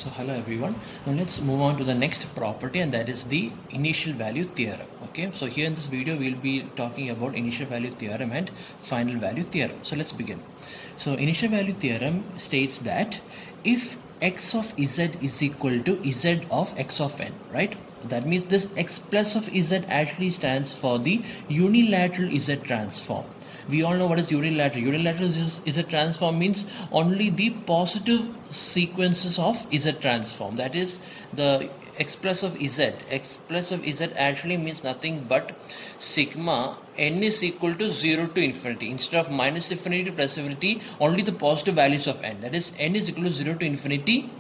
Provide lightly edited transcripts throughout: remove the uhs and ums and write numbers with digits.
So hello everyone. Now let's move on to the next property, and that is the initial value theorem. Okay, so here in this video we'll be talking about initial value theorem and final value theorem. So let's begin. So initial value theorem states that if x of z is equal to z of x of n, right? That means this x plus of z actually stands for the unilateral z transform. We all know what is unilateral. Unilateral is a transform means only the positive sequences of z transform. That is the x plus of z. X plus of z actually means nothing but sigma n is equal to 0 to infinity. Instead of minus infinity to plus infinity, only the positive values of n. That is n is equal to 0 to infinity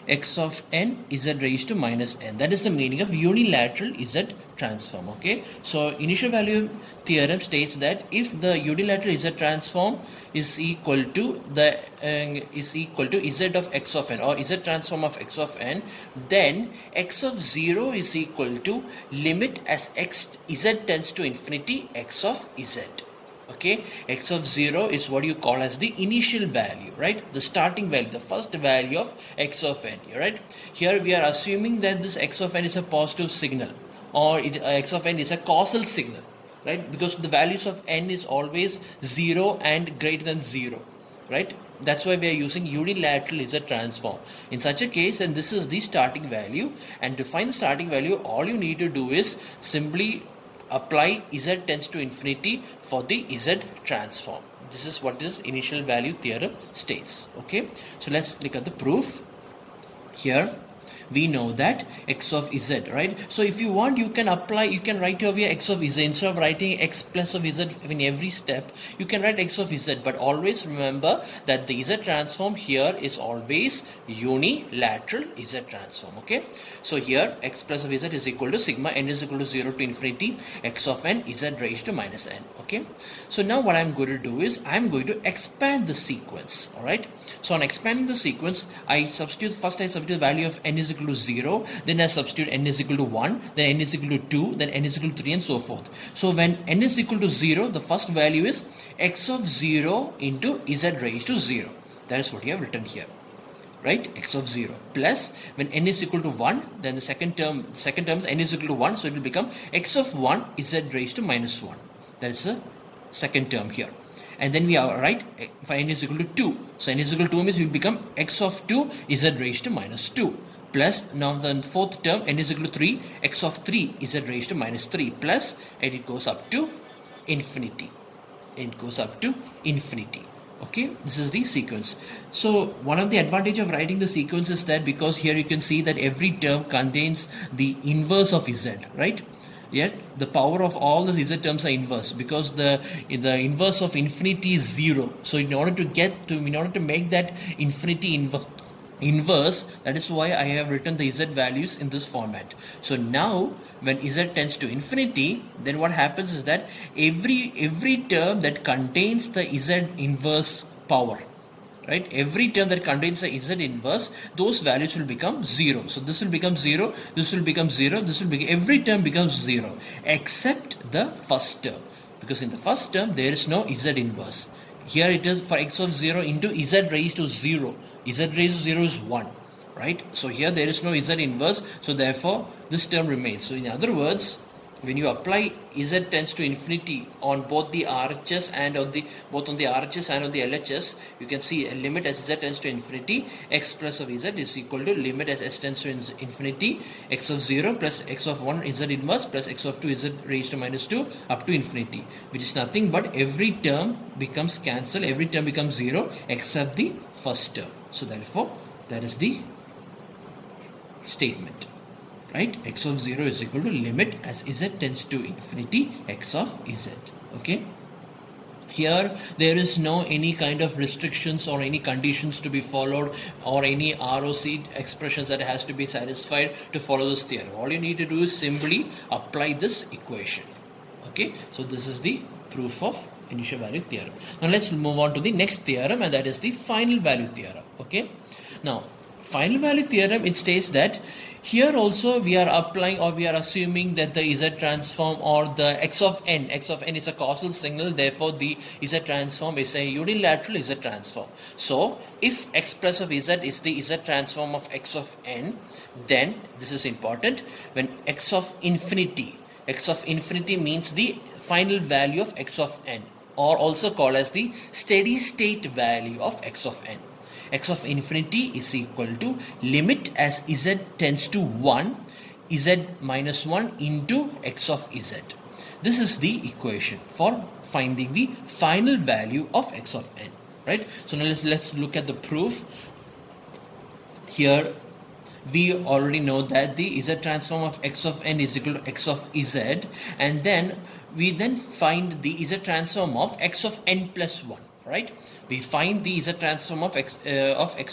x of n z raised to minus n. That is the meaning of unilateral z transform. Okay, so initial value theorem states that if the unilateral z transform is equal to z of x of n, or z transform of x of n, then x of 0 is equal to limit as z tends to infinity x of z. Okay, x of 0 is what you call as the initial value, right? The starting value, the first value of x of n, right? Here we are assuming that this x of n is a positive signal, or x of n is a causal signal, right? Because the values of n is always 0 and greater than 0, right? That's why we are using unilateral z transform. In such a case, then this is the starting value, and to find the starting value, all you need to do is simply apply z tends to infinity for the z transform. This is what this initial value theorem states. Okay, so let's look at the proof. Here we know that x of z, right? So if you want, you can apply, you can write over here x of z. Instead of writing x plus of z in every step, you can write x of z, but always remember that the z transform here is always unilateral z transform. Okay, so here x plus of z is equal to sigma n is equal to 0 to infinity x of n z raised to minus n. Okay, so now what I'm going to do is I'm going to expand the sequence. All right, so on expanding the sequence, I substitute the value of n is equal to 0, then I substitute n is equal to 1, then n is equal to 2, then n is equal to 3, and so forth. So when n is equal to 0, the first value is x of 0 into z raised to 0. That is what you have written here, right? X of 0 plus when n is equal to 1, then the second term is n is equal to 1, so it will become x of 1 z raised to minus 1. That is the second term here. And then we are right for n is equal to 2. So n is equal to 2 means it will become x of 2 z raised to minus 2. Plus now the fourth term n is equal to 3, x of 3 z raised to minus 3, plus, and it goes up to infinity. It goes up to infinity. Okay, this is the sequence. So one of the advantage of writing the sequence is that because here you can see that every term contains the inverse of z, right? Yet the power of all the z terms are inverse, because the inverse of infinity is 0. So in order to make that infinity inverse, that is why I have written the z values in this format. So now when z tends to infinity, then what happens is that every term that contains the z inverse power, right, every term that contains the z inverse, those values will become 0. So this will become 0, this will become 0, this will be, every term becomes 0 except the first term, because in the first term there is no z inverse. Here it is for x of 0 into z raised to 0. Z raised to 0 is 1, right? So here there is no z inverse, so therefore this term remains. So in other words, when you apply z tends to infinity on both the RHS and on the RHS and on the LHS, you can see a limit as z tends to infinity, x plus of z is equal to limit as s tends to infinity, x of 0 plus x of 1 z inverse plus x of 2 z raised to minus 2 up to infinity, which is nothing but every term becomes cancelled, every term becomes 0 except the first term. So therefore that is the statement, right? X of 0 is equal to limit as z tends to infinity x of z. Okay, here there is no any kind of restrictions or any conditions to be followed, or any ROC expressions that has to be satisfied to follow this theorem. All you need to do is simply apply this equation. Okay, so this is the proof of initial value theorem. Now let's move on to the next theorem, and that is the final value theorem. Okay, now final value theorem, it states that here also we are applying, or we are assuming that the Z transform or the x of n is a causal signal, therefore the Z transform is a unilateral Z transform. So if x plus of Z is the Z transform of x of n, then this is important, when x of infinity means the final value of x of n, or also called as the steady state value of x of n. X of infinity is equal to limit as z tends to 1, z minus 1 into x of z. This is the equation for finding the final value of x of n, right? So now let's look at the proof. Here we already know that the z transform of x of n is equal to x of z, and then we find the z transform of x of n plus 1, right? We find the z transform of x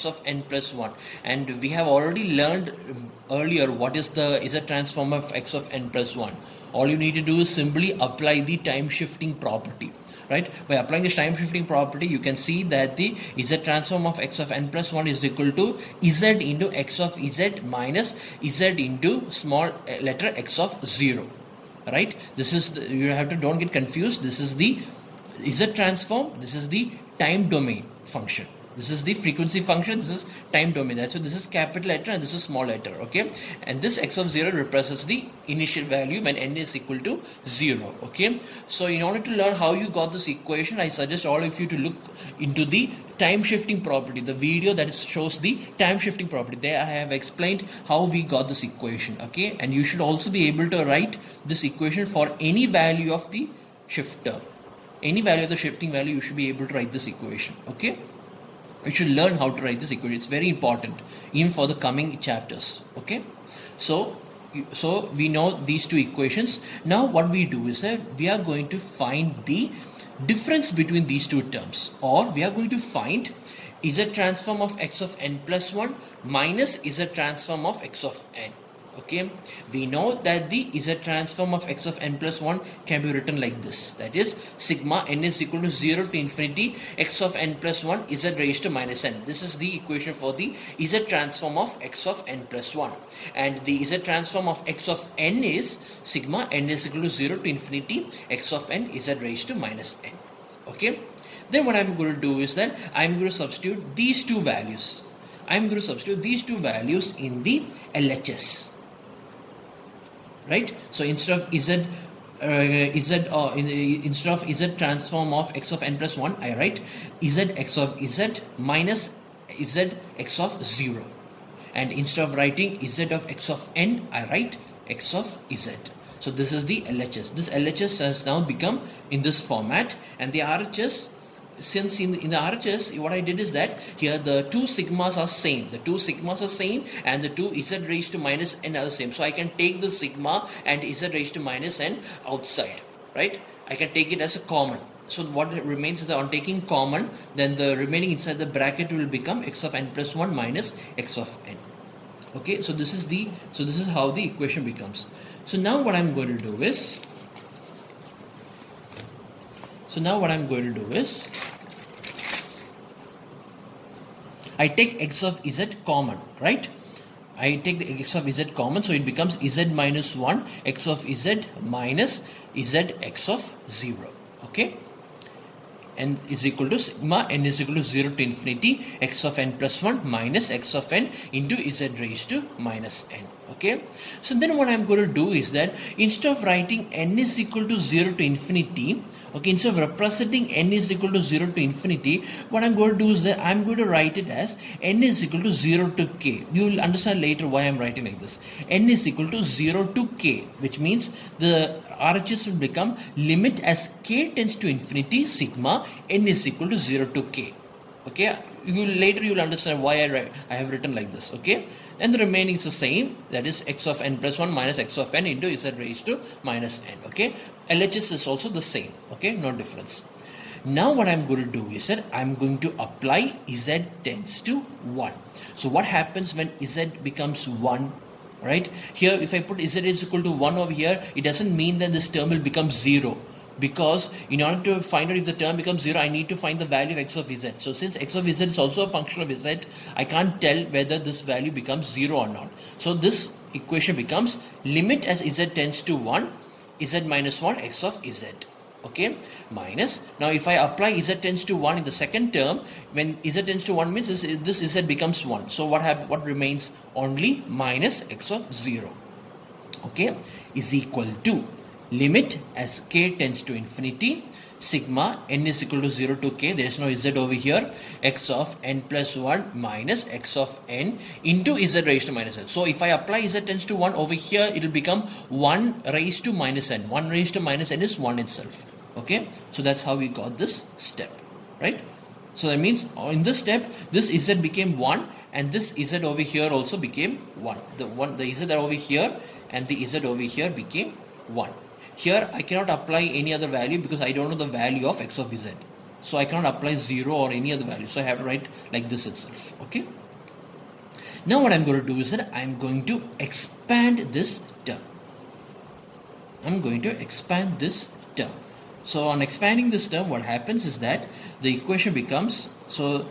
of n plus 1, and we have already learned earlier what is the z transform of x of n plus 1. All you need to do is simply apply the time shifting property, right? By applying this time shifting property, you can see that the z transform of x of n plus 1 is equal to z into x of z minus z into small letter x of 0, right? This is you have to, don't get confused, this is the z transform, this is the time domain function, this is the frequency function, this is time domain. That's why this is capital letter and this is small letter, okay? And this x of 0 represents the initial value when n is equal to 0, okay? So in order to learn how you got this equation, I suggest all of you to look into the time shifting property, the video that shows the time shifting property. There I have explained how we got this equation, okay? And you should also be able to write this equation for any value of the shifter. Any value of the shifting value, you should be able to write this equation, okay? You should learn how to write this equation. It's very important even for the coming chapters, okay? So we know these two equations. Now what we do is that we are going to find the difference between these two terms, or we are going to find z transform of x of n plus 1 minus z transform of x of n. Okay, we know that the z transform of x of n plus 1 can be written like this, that is sigma n is equal to 0 to infinity x of n plus 1 z raised to minus n. This is the equation for the z transform of x of n plus 1, and the z transform of x of n is sigma n is equal to 0 to infinity x of n z raised to minus n. Okay, then what I'm going to do is that I'm going to substitute these two values. I'm going to substitute these two values in the LHS. Right, so instead of instead of z transform of x of n plus 1, I write z x of z minus z x of 0, and instead of writing z of x of n, I write x of z. So this is the LHS. This LHS has now become in this format, and the RHS, since in the RHS, what I did is that here the two sigmas are same. The two sigmas are same, and the two z raised to minus n are the same. So I can take the sigma and z raised to minus n outside, right? I can take it as a common. So what remains is that on taking common, then the remaining inside the bracket will become x of n plus 1 minus x of n. Okay, so this is how the equation becomes. So now what I'm going to do is, I take x of z common, right? I take the x of z common, so it becomes z minus 1 x of z minus z x of 0, okay? N is equal to sigma n is equal to 0 to infinity x of n plus 1 minus x of n into z raised to minus n. Okay, so then what I'm going to do is that instead of writing n is equal to 0 to infinity, okay, instead of representing n is equal to 0 to infinity, what I'm going to do is that I'm going to write it as n is equal to 0 to k. You will understand later why I'm writing like this. N is equal to 0 to k, which means the RHS will become limit as k tends to infinity sigma n is equal to 0 to k. Okay, you'll understand why I have written like this. Okay, and the remaining is the same, that is x of n plus 1 minus x of n into z raised to minus n. Okay, LHS is also the same. Okay, no difference. Now what I'm going to do is that I'm going to apply z tends to 1. So what happens when z becomes 1? Right here, if I put z is equal to 1 over here, it doesn't mean that this term will become 0. because in order to find out if the term becomes 0, I need to find the value of x of z. So since x of z is also a function of z, I can't tell whether this value becomes 0 or not. So this equation becomes limit as z tends to 1, z minus 1 x of z. Okay, minus, now if I apply z tends to 1 in the second term, when z tends to 1 means this z becomes 1. So what remains? Only minus x of 0. Okay, is equal to limit as k tends to infinity, sigma n is equal to 0 to k, there is no z over here, x of n plus 1 minus x of n into z raised to minus n. So if I apply z tends to 1 over here, it will become 1 raised to minus n. 1 raised to minus n is 1 itself. Okay, so that's how we got this step, right? So that means in this step, this z became 1 and this z over here also became 1. The z over here and the z over here became 1. Here I cannot apply any other value because I don't know the value of x of z. So I cannot apply 0 or any other value. So I have to write like this itself. Okay. Now what I'm going to do is that I'm going to expand this term. I'm going to expand this term. So on expanding this term, what happens is that the equation becomes, so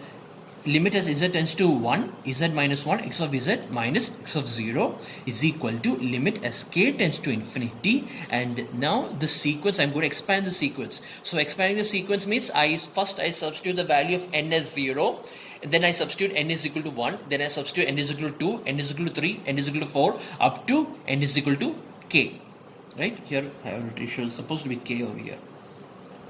limit as z tends to 1, z minus 1 x of z minus x of 0 is equal to limit as k tends to infinity. And now the sequence, I'm going to expand the sequence. So expanding the sequence means first I substitute the value of n as 0, and then I substitute n is equal to 1, then I substitute n is equal to 2, n is equal to 3, n is equal to 4, up to n is equal to k. Right here I have it shows supposed to be k over here.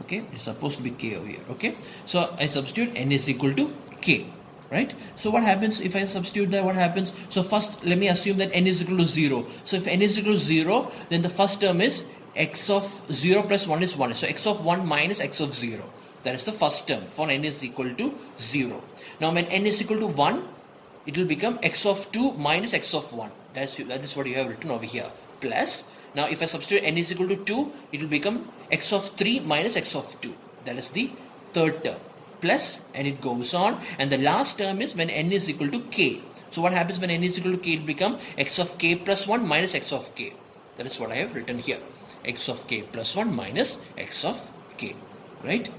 Okay, it's supposed to be k over here. Okay, so I substitute n is equal to k, right? So what happens if I substitute that? What happens? So first let me assume that n is equal to 0. So if n is equal to 0, then the first term is x of 0 plus 1 is 1. So x of 1 minus x of 0. That is the first term for n is equal to 0. Now when n is equal to 1, it will become x of 2 minus x of 1. That is what you have written over here. Plus, now if I substitute n is equal to 2, it will become x of 3 minus x of 2. That is the third term. Plus, and it goes on, and the last term is when n is equal to k. So what happens when n is equal to k? It will become x of k plus 1 minus x of k. That is what I have written here. X of k plus 1 minus x of k. Right?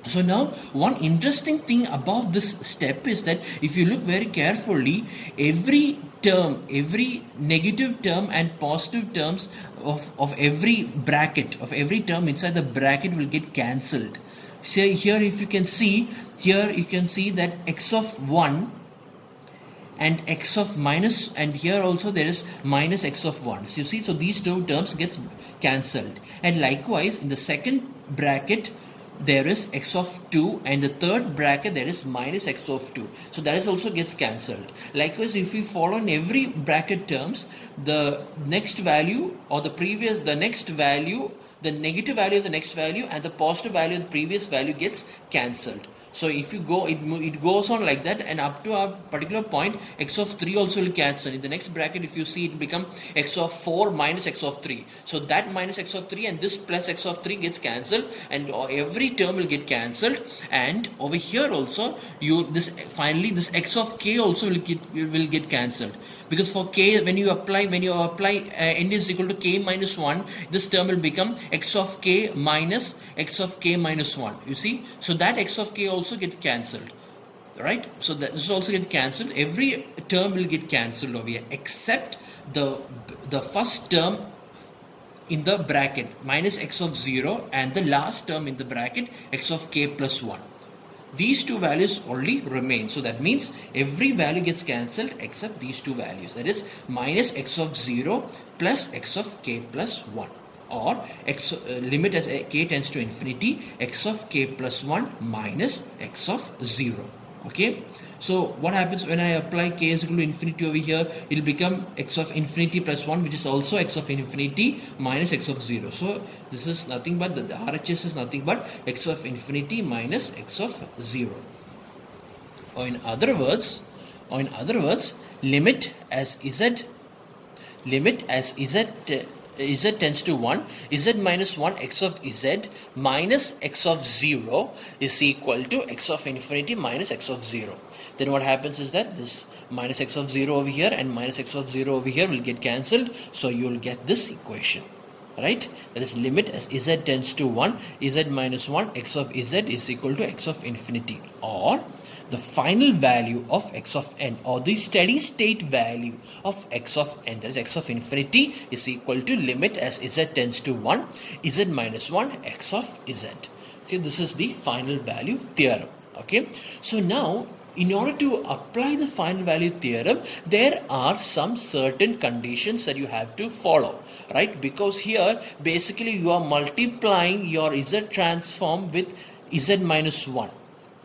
So now one interesting thing about this step is that if you look very carefully, every term, every negative term and positive terms of every bracket, of every term inside the bracket will get cancelled. So here if you can see, here you can see that x of 1 and x of minus, and here also there is minus x of 1. So you see, so these two terms gets cancelled. And likewise in the second bracket, there is x of 2, and the third bracket there is minus x of 2. So that is also gets cancelled. Likewise, if we follow in every bracket terms, the next value or the next value, the negative value of the next value and the positive value of the previous value gets cancelled. So if you go, it goes on like that, and up to a particular point, x of 3 also will cancel. In the next bracket, if you see, it will become x of 4 minus x of 3. So that minus x of 3 and this plus x of 3 gets cancelled, and every term will get cancelled. And over here also, finally this x of k also will get cancelled. Because for k, when you apply n is equal to k minus 1, this term will become x of k minus x of k minus 1. You see, so that x of k also get cancelled, right? So this also get cancelled. Every term will get cancelled over here except the first term in the bracket, minus x of 0, and the last term in the bracket, x of k plus 1. These two values only remain. So that means every value gets cancelled except these two values. That is minus x of 0 plus x of k plus 1. Or limit as k tends to infinity, x of k plus 1 minus x of 0. Okay. So what happens when I apply k is equal to infinity over here? It will become x of infinity plus 1, which is also x of infinity minus x of 0. So this is nothing but, the RHS is nothing but x of infinity minus x of 0. Or in other words, limit as z tends to 1, z minus 1 x of z minus x of 0 is equal to x of infinity minus x of 0. Then what happens is that this minus x of 0 over here and minus x of 0 over here will get cancelled. So you will get this equation. right? That is limit as z tends to 1, z minus 1 x of z is equal to x of infinity, or the final value of x of n, or the steady state value of x of n, that is x of infinity, is equal to limit as z tends to 1, z minus 1 x of z. Okay, this is the final value theorem. Okay, so now in order to apply the final value theorem, there are some certain conditions that you have to follow, right? Because here basically you are multiplying your z transform with z minus 1,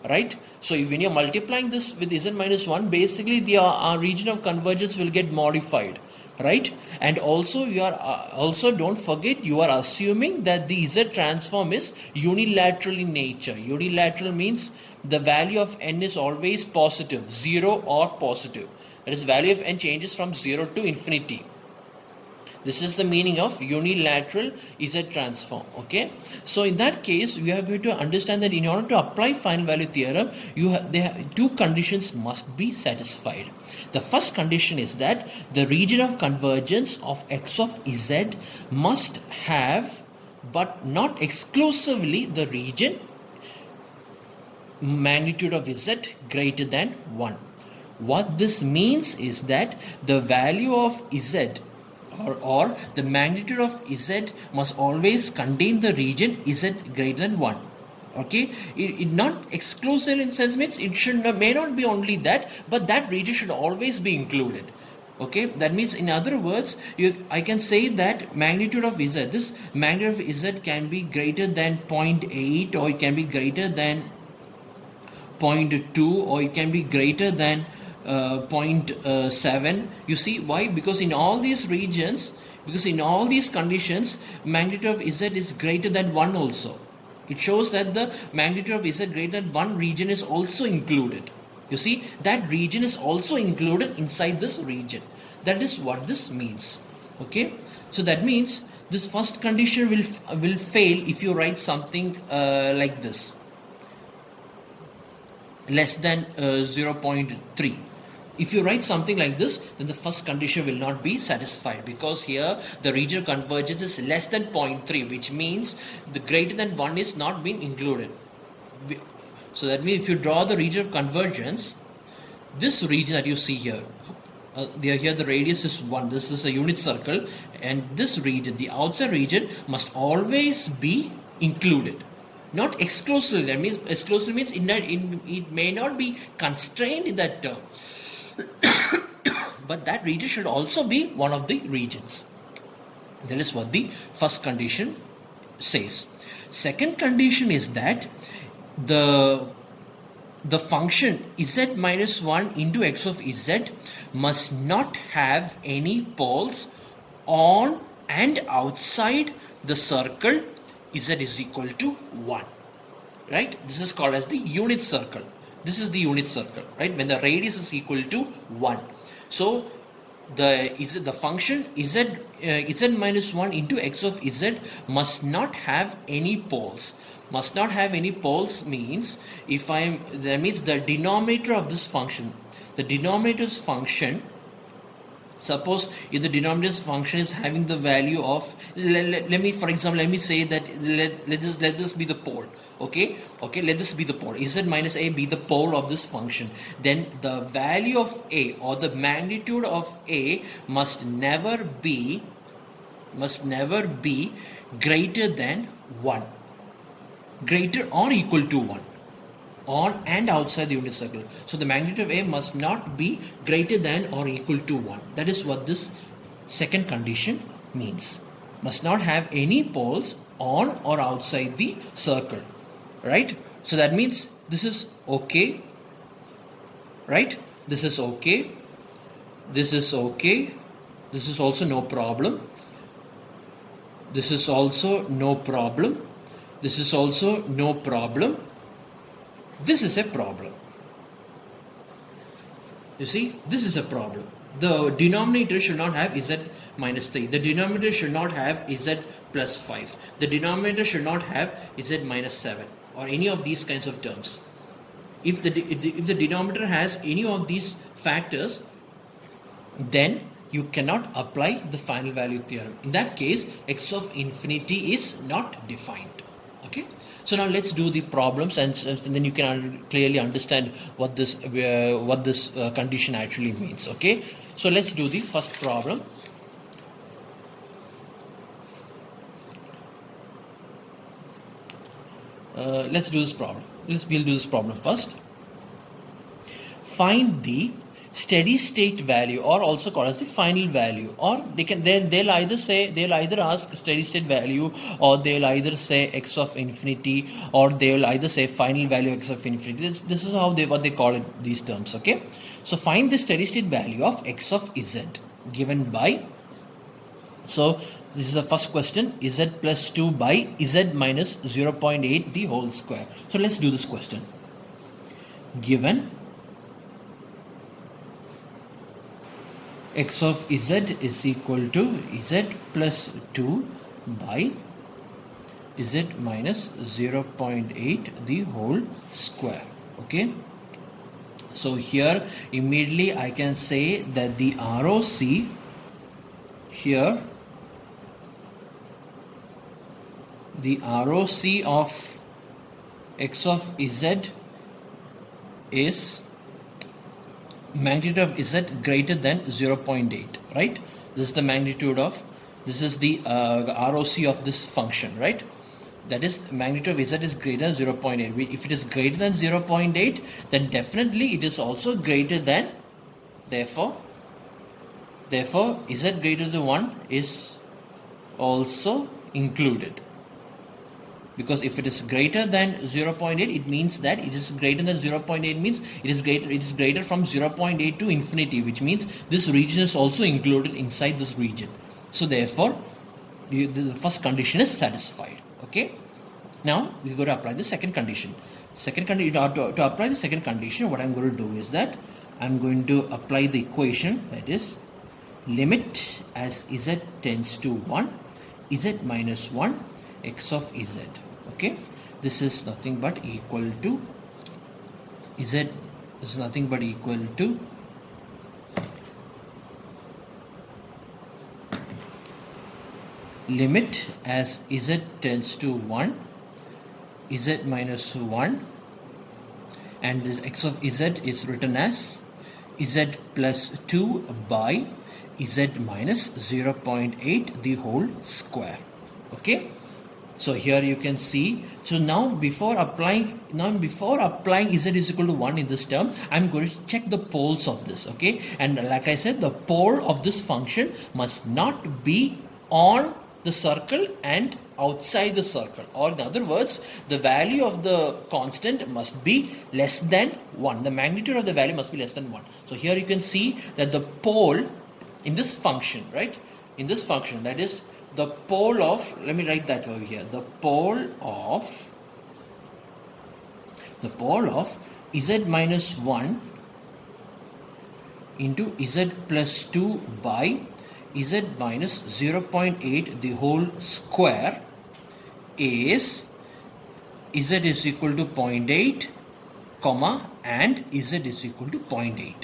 right? So when you're multiplying this with z minus 1, basically the region of convergence will get modified, right? And also you are also, don't forget, you are assuming that the z transform is unilateral in nature. Unilateral means the value of n is always positive, 0 or positive. That is, value of n changes from 0 to infinity. This is the meaning of unilateral Z transform. Okay, so in that case, we are going to understand that in order to apply final value theorem, two conditions must be satisfied. The first condition is that the region of convergence of x of z must have, but not exclusively, the region magnitude of z greater than 1. What this means is that the value of z, or the magnitude of z, must always contain the region z greater than 1. Okay, it not exclusive in sense means it may not be only that, but that region should always be included. Okay, that means, in other words, I can say that magnitude of z, this magnitude of z can be greater than 0.8, or it can be greater than 0.2, or it can be greater than 0.7. You see why? Because in all these regions, because in all these conditions, magnitude of z is greater than 1 also. It shows that the magnitude of z greater than 1 region is also included. You see, that region is also included inside this region. That is what this means. Okay, so that means this first condition will fail if you write something like this, less than 0.3. If you write something like this, then the first condition will not be satisfied, because here the region of convergence is less than 0.3, which means the greater than 1 is not being included. So that means if you draw the region of convergence, this region that you see here, here the radius is 1, this is a unit circle, and this region, the outside region, must always be included. Not exclusively. That means exclusively means it may not be constrained in that term, but that region should also be one of the regions. That is what the first condition says. Second condition is that the function z minus 1 into x of z must not have any poles on and outside the circle z is equal to 1, right? This is called as the unit circle. This is the unit circle, right? When the radius is equal to 1. So the function z minus 1 into x of z must not have any poles. Must not have any poles means, that means the denominator of this function, the denominator's function, suppose if the denominator's function is having the value of, let me say that let this be the pole. Okay, let this be the pole, z minus a be the pole of this function. Then the value of a, or the magnitude of a, must never be greater than 1, greater or equal to 1, on and outside the unit circle. So the magnitude of a must not be greater than or equal to 1. That is what this second condition means. Must not have any poles on or outside the circle, right? So that means this is okay, right? This is okay, this is okay, this is also no problem, this is also no problem, this is also no problem, this is a problem. You see, this is a problem. The denominator should not have z minus 3. The denominator should not have z plus 5. The denominator should not have z minus 7, or any of these kinds of terms. If the denominator has any of these factors, then you cannot apply the final value theorem. In that case, x of infinity is not defined. Okay. So now let's do the problems, and then you can clearly understand what this condition actually means. Okay. So let's do the first problem. Let's do this problem. We'll do this problem first. Find the steady state value, or also called as the final value, or they'll either ask steady state value, or they'll either say x of infinity, or they'll either say final value x of infinity. This is how what they call it, these terms. Okay. So find the steady state value of x of z given by, so this is the first question, z plus 2 by z minus 0.8 the whole square. So let's do this question. Given x of z is equal to z plus 2 by z minus 0.8 the whole square. Okay. So here immediately I can say that the ROC here, the ROC of x of z is magnitude of z greater than 0.8, right? This is the magnitude of, this is the ROC of this function, right? That is, magnitude of z is greater than 0.8. If it is greater than 0.8, then definitely it is also greater than, therefore z greater than 1 is also included. Because if it is greater than 0.8, it means that it is greater than 0.8 means it is greater from 0.8 to infinity, which means this region is also included inside this region. So therefore, the first condition is satisfied. Okay. Now we go to apply the second condition. To apply the second condition, what I'm going to do is that I'm going to apply the equation, that is limit as z tends to 1, z minus 1 x of z. Okay, this is nothing but equal to z is nothing but equal to limit as z tends to 1, z minus 1, and this x of z is written as z plus 2 by z minus 0.8 the whole square. Okay. So here you can see, so now before applying z is equal to 1 in this term, I'm going to check the poles of this. Okay, and like I said, the pole of this function must not be on the circle and outside the circle, or in other words, the value of the constant must be less than 1. The magnitude of the value must be less than 1. So here you can see that the pole in this function, right, in this function, that is the pole of, let me write that over here, the pole of z minus 1 into z plus 2 by z minus 0.8 the whole square is z is equal to 0.8 comma and z is equal to 0.8.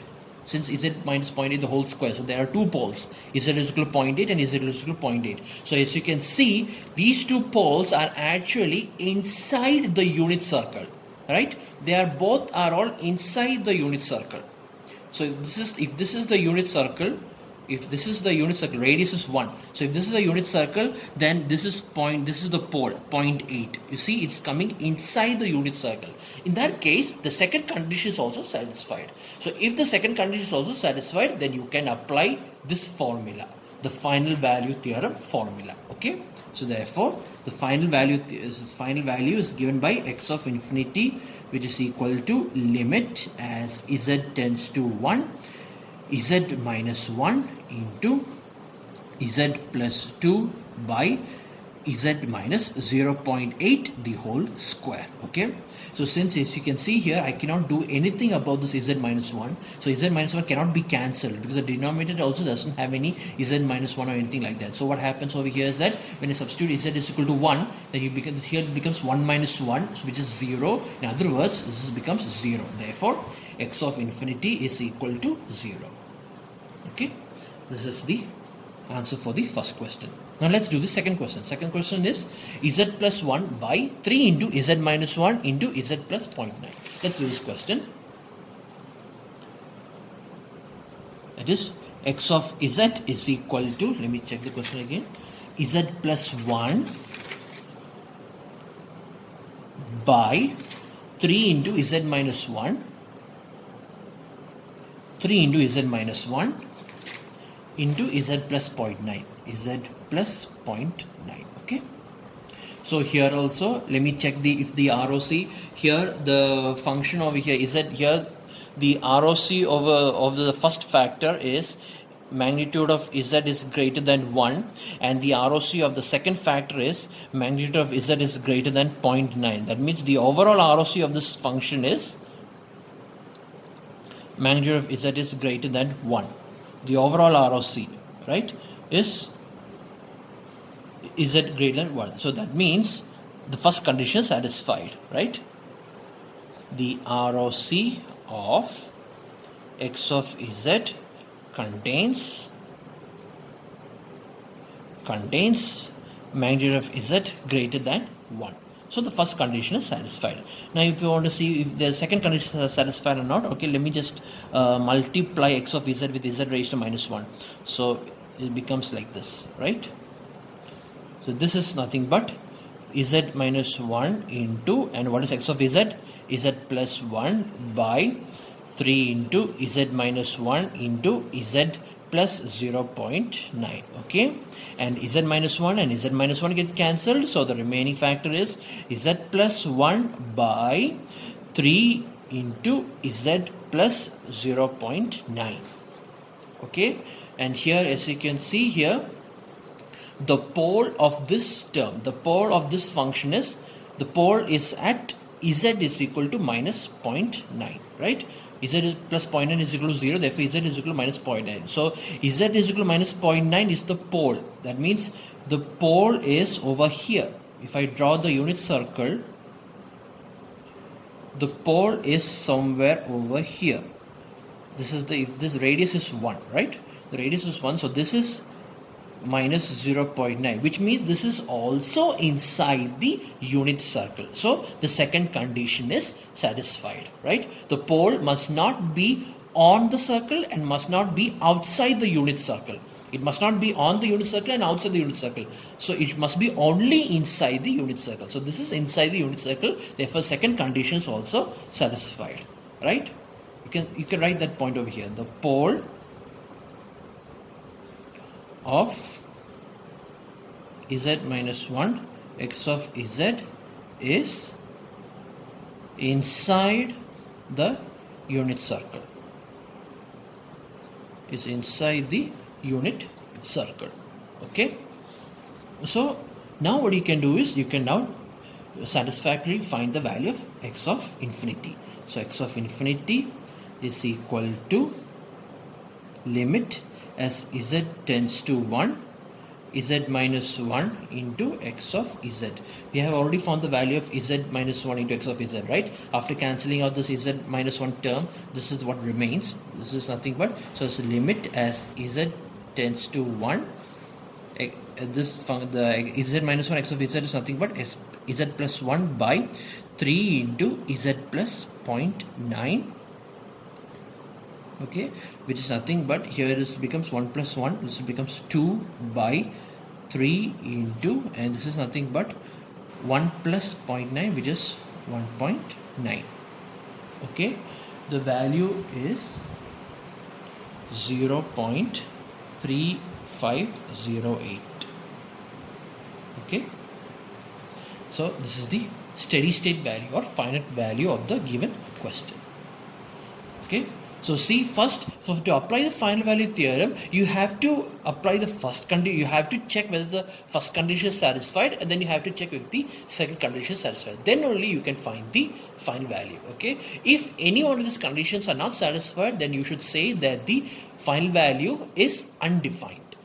Since z minus 0.8 the whole square, so there are two poles, z is equal to 0.8 and z is equal to 0.8. So as you can see, these two poles are actually inside the unit circle, right? They are all inside the unit circle. So if this is the unit circle, radius is 1. So if this is the unit circle, then this is the pole, 0.8. You see, it's coming inside the unit circle. In that case, the second condition is also satisfied. So if the second condition is also satisfied, then you can apply this formula, the final value theorem formula. Okay. So therefore, the final value is given by x of infinity, which is equal to limit as z tends to 1, z minus 1 into z plus 2 by z minus 0.8 the whole square. Okay, so since as you can see here, I cannot do anything about this z minus 1, so z minus 1 cannot be cancelled because the denominator also doesn't have any z minus 1 or anything like that. So what happens over here is that when I substitute z is equal to 1, then here it becomes 1 minus 1, which is 0. In other words, this becomes 0. Therefore, x of infinity is equal to 0. Okay, This is the answer for the first question. Now let's do the second question. Second question is z plus 1 by 3 into z minus 1 into z plus 0.9. Let's do this question. That is x of z is equal to, let me check the question again, z plus 1 by 3 into z minus 1, 3 into z minus 1 into z plus 0.9, z plus 0.9. Okay, so here also let me check the, if the ROC here, the function over here is that here the ROC of the first factor is magnitude of z is greater than 1, and the ROC of the second factor is magnitude of z is greater than 0.9. That means the overall ROC of this function is magnitude of z is greater than 1. The overall ROC, right, is z greater than 1. So that means the first condition is satisfied, right? The ROC of x of z contains magnitude of z greater than 1. So the first condition is satisfied. Now if you want to see if the second condition is satisfied or not, okay, let me just multiply x of z with z raised to minus 1. So it becomes like this, right? So this is nothing but z minus 1 into, and what is x of z? Z plus 1 by 3 into z minus 1 into z plus 0.9. Okay, and z minus 1 and z minus 1 get cancelled, so the remaining factor is z plus 1 by 3 into z plus 0.9. Okay, and here as you can see here, the pole of this term, the pole of this function is, the pole is at z is equal to minus 0.9, right? Z is plus 0.9 is equal to 0, therefore z is equal to minus 0.9. So z is equal to minus 0.9 is the pole. That means the pole is over here. If I draw the unit circle, the pole is somewhere over here. This is the, if this radius is 1, right? The radius is 1, so this is minus 0.9, which means this is also inside the unit circle. So the second condition is satisfied, right? The pole must not be on the circle and must not be outside the unit circle. It must not be on the unit circle and outside the unit circle. So it must be only inside the unit circle. So this is inside the unit circle. Therefore, second condition is also satisfied, right? You can write that point over here. The pole of z minus 1 x of z is inside the unit circle, is inside the unit circle. Okay, so now what you can do is you can now satisfactorily find the value of x of infinity. So x of infinity is equal to limit as z tends to 1, z minus 1 into x of z. We have already found the value of z minus 1 into x of z, right? After cancelling out this z minus 1 term, this is what remains. This is nothing but, so it's limit as z tends to 1. The z minus 1 x of z is nothing but z plus 1 by 3 into z plus 0.9. Okay, which is nothing but, here this becomes 1 plus 1, this becomes 2 by 3 into, and this is nothing but 1 plus 0.9, which is 1.9. Okay, the value is 0.3508. Okay, so this is the steady state value or finite value of the given question. Okay, so see, first to apply the final value theorem, you have to apply the first condition. You have to check whether the first condition is satisfied, and then you have to check if the second condition is satisfied. Then only you can find the final value. Okay, if any one of these conditions are not satisfied, then you should say that the final value is undefined.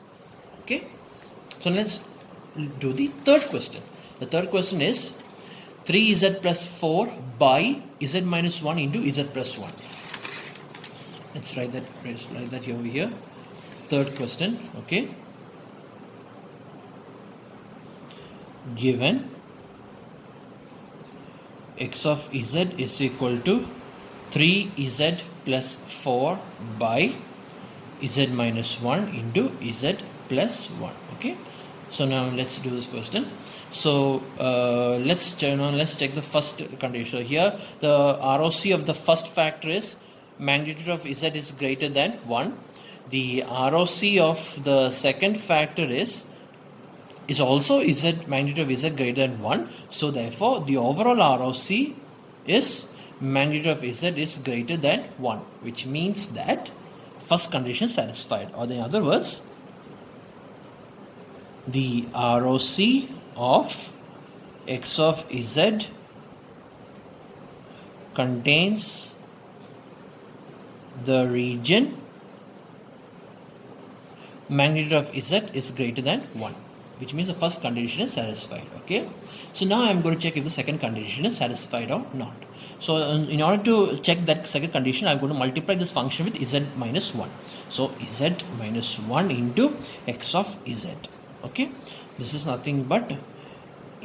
Okay, so let's do the third question. The third question is 3z plus 4 by z minus 1 into z plus 1. Let's write that here over here. Third question, okay. Given x of z is equal to 3z plus 4 by z minus 1 into z plus 1. Okay, so now let's do this question. So let's check the first condition. So here the ROC of the first factor is magnitude of z is greater than 1. The ROC of the second factor is also z magnitude of z greater than 1. So therefore the overall ROC is magnitude of z is greater than 1, which means that first condition satisfied, or in other words, the ROC of x of z contains the region magnitude of z is greater than 1, which means the first condition is satisfied. Okay, so now I'm going to check if the second condition is satisfied or not. So in order to check that second condition, I'm going to multiply this function with z minus 1. So z minus 1 into x of z. Okay, this is nothing but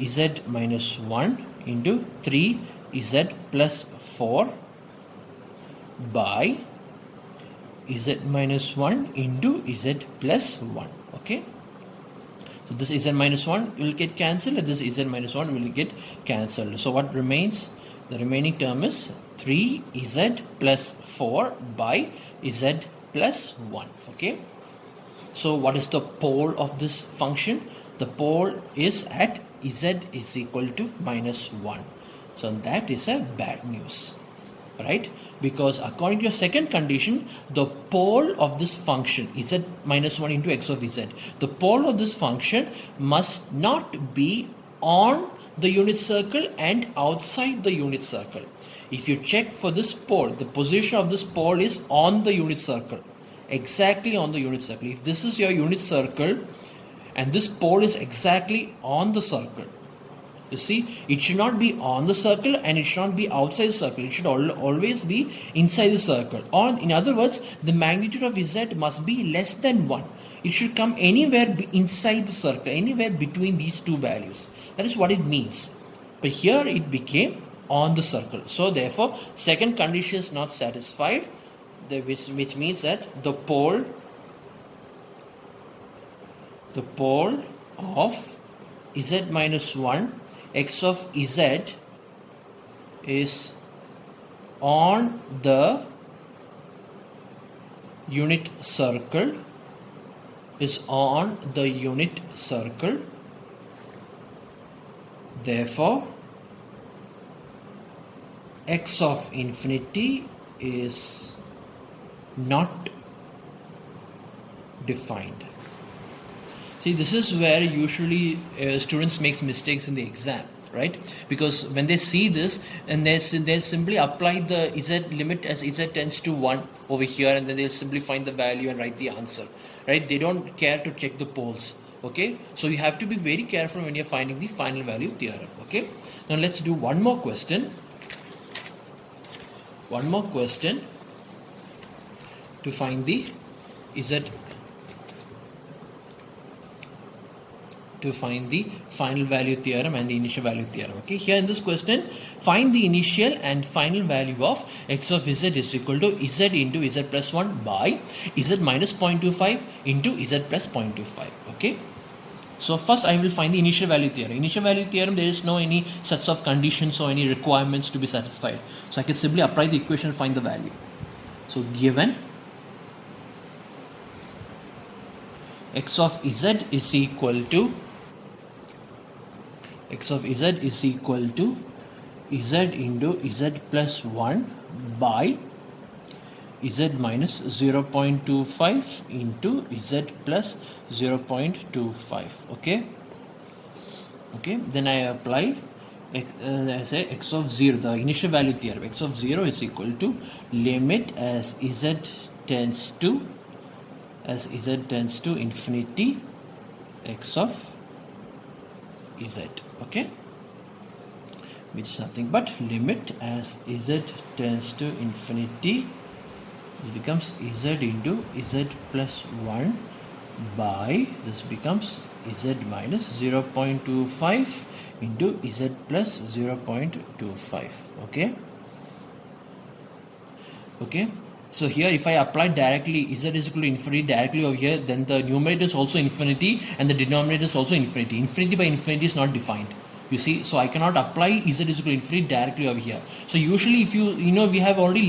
z minus 1 into 3z plus 4 by z minus 1 into z plus 1. Okay, so this z minus 1 will get cancelled and this z minus 1 will get cancelled. So what remains? The remaining term is 3z plus 4 by z plus 1. Okay, so what is the pole of this function? The pole is at z is equal to minus 1. So that is a bad news, right? Because according to your second condition, the pole of this function z minus 1 into x of z, the pole of this function must not be on the unit circle and outside the unit circle. If you check for this pole, the position of this pole is on the unit circle, exactly on the unit circle. If this is your unit circle and this pole is exactly on the circle, you see, it should not be on the circle and it should not be outside the circle. It should always be inside the circle. Or in other words, the magnitude of z must be less than 1. It should come anywhere inside the circle, anywhere between these two values. That is what it means. But here it became on the circle. So therefore, second condition is not satisfied, which means that the pole of z minus 1 x of z is on the unit circle, therefore x of infinity is not defined. See, this is where usually students make mistakes in the exam, right? Because when they see this and they simply apply the z limit as z tends to 1 over here, and then they'll simply find the value and write the answer, right? They don't care to check the poles. Okay, so you have to be very careful when you're finding the final value theorem. Okay, now let's do one more question to find the final value theorem and the initial value theorem. Okay, here in this question, find the initial and final value of x of z is equal to z into z plus 1 by z minus 0.25 into z plus 0.25. Okay, so first I will find the initial value theorem. Initial value theorem, there is no any sets of conditions or any requirements to be satisfied. So I can simply apply the equation and find the value. So given x of z is equal to z into z plus 1 by z minus 0.25 into z plus 0.25. Okay, then I apply x of 0, the initial value theorem. X of 0 is equal to limit as z tends to infinity x of z. Okay, which is nothing but limit as z tends to infinity This becomes z into z plus 1 by, this becomes z minus 0.25 into z plus 0.25. Okay, so here if I apply directly z is equal to infinity directly over here, then the numerator is also infinity and the denominator is also infinity. Infinity by infinity is not defined, you see, so I cannot apply z is equal to infinity directly over here. So usually if you know we have already